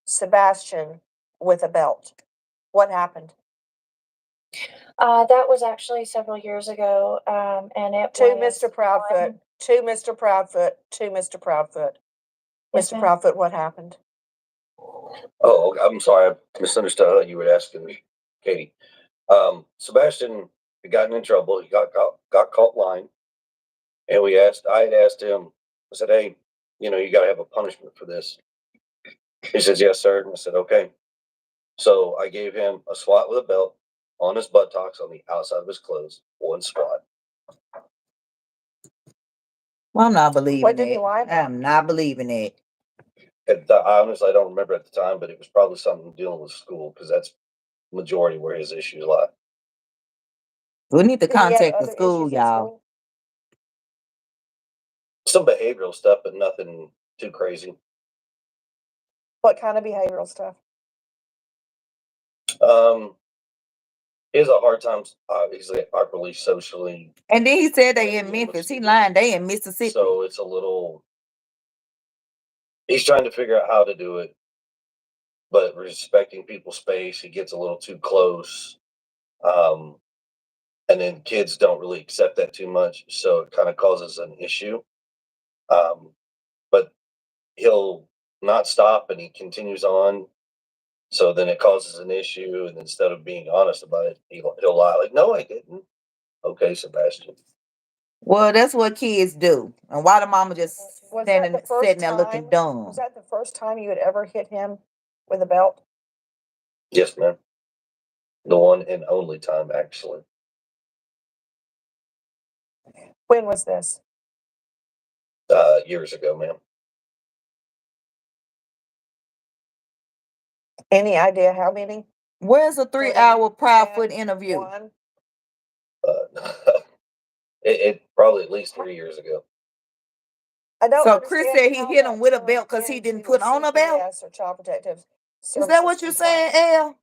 Sebastian with a belt? What happened? That was actually several years ago, and it To was Mr. Proudfoot, to Mr. Proudfoot, to Mr. Proudfoot. Yes, Mr. ma'am. Proudfoot, what happened? Oh, I'm sorry. I misunderstood how you were asking me, Katie. Sebastian had gotten in trouble. He got caught lying. And I had asked him, I said, hey, you got to have a punishment for this. He says, yes, sir. And I said, okay. So I gave him a swat with a belt on his buttocks on the outside of his clothes, one swat. Well, I'm not believing What did he it. lie about? I'm not believing it. Honestly, I don't remember at the time, but it was probably something dealing with school because that's majority where his issues lie. We need to Did he have contact the other school, issues at y'all. school? Some behavioral stuff, but nothing too crazy. What kind of behavioral stuff? He has a hard time, obviously, properly socially. And then he said they in Memphis. He lying. They in Mississippi. So it's a little. He's trying to figure out how to do it, but respecting people's space. He gets a little too close, and then kids don't really accept that too much, so it kind of causes an issue. But he'll not stop, and he continues on. So then it causes an issue, and instead of being honest about it, he'll lie like, "No, I didn't." Okay, Sebastian. Well, that's what kids do. And why the mama just sitting there looking dumb? Was that the first time you had ever hit him with a belt? Yes, ma'am. The one and only time, actually. When was this? Years ago, ma'am. Any idea how many? Where's a 3-hour Proudfoot interview? One. It probably at least 3 years ago. I don't. So Chris said he hit him with a belt because he didn't put on a belt. CPS or Child Protective Is that what you're saying, Elle?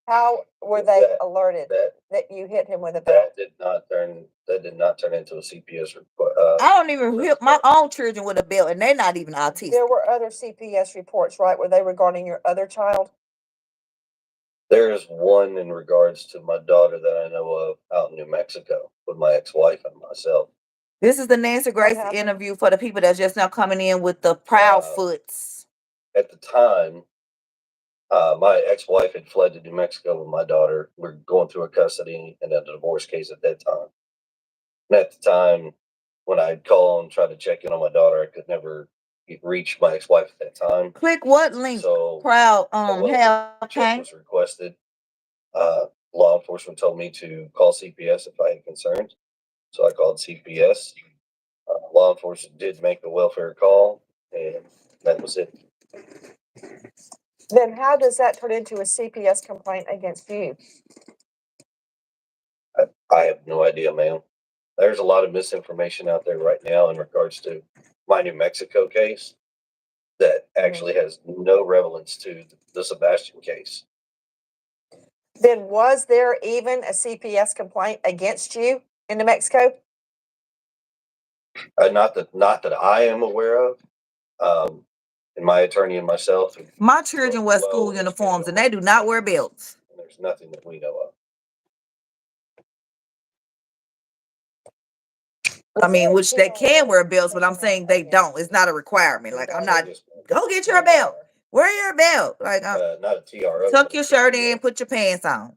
How were they alerted that you hit him with a belt? That did not turn into a CPS report. I don't even hit my own children with a belt, and they're not even autistic. There were other CPS reports, right? Were they regarding your other child? There is one in regards to my daughter that I know of out in New Mexico with my ex-wife and myself. This is the Nancy Grace interview for the people that's just now coming in with the Proudfoots. At the time, my ex-wife had fled to New Mexico with my daughter. We're going through a custody and a divorce case at that time. And at the time, when I'd call and try to check in on my daughter, I could never reach my ex-wife at that time. Click what link? So Proud check was requested. Law enforcement told me to call CPS if I had concerns. So I called CPS. Law enforcement did make a welfare call, and that was it. Then how does that turn into a CPS complaint against you? I have no idea, ma'am. There's a lot of misinformation out there right now in regards to my New Mexico case that actually has no relevance to the Sebastian case. Then was there even a CPS complaint against you in New Mexico? Not that I am aware of. And my attorney and myself. My children wear school uniforms and they do not wear belts. And there's nothing that we know of. I mean, which they can wear belts, but I'm saying they don't. It's not a requirement. Like, I'm not, go get your belt. Wear your belt. Like, not a TRO. Tuck your shirt in, put your pants on.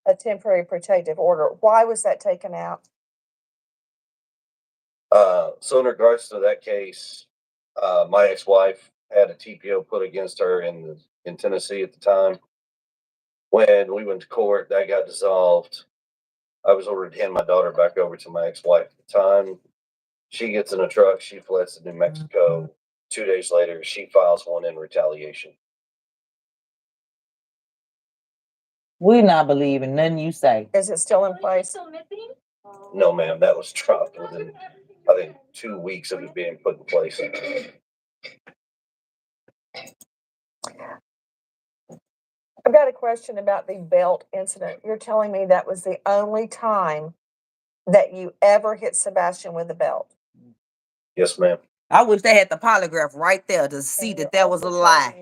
A temporary protective order. Why was that taken out? So in regards to that case, my ex-wife had a TPO put against her in Tennessee at the time. When we went to court, that got dissolved. I was ordered to hand my daughter back over to my ex-wife at the time. She gets in a truck. She fleds to New Mexico. 2 days later, she files one in retaliation. We not believing nothing you say. Is it still in place? No, ma'am. That was dropped within, I think, 2 weeks of it being put in place. I've got a question about the belt incident. You're telling me that was the only time that you ever hit Sebastian with a belt? Yes, ma'am. I wish they had the polygraph right there to see that was a lie.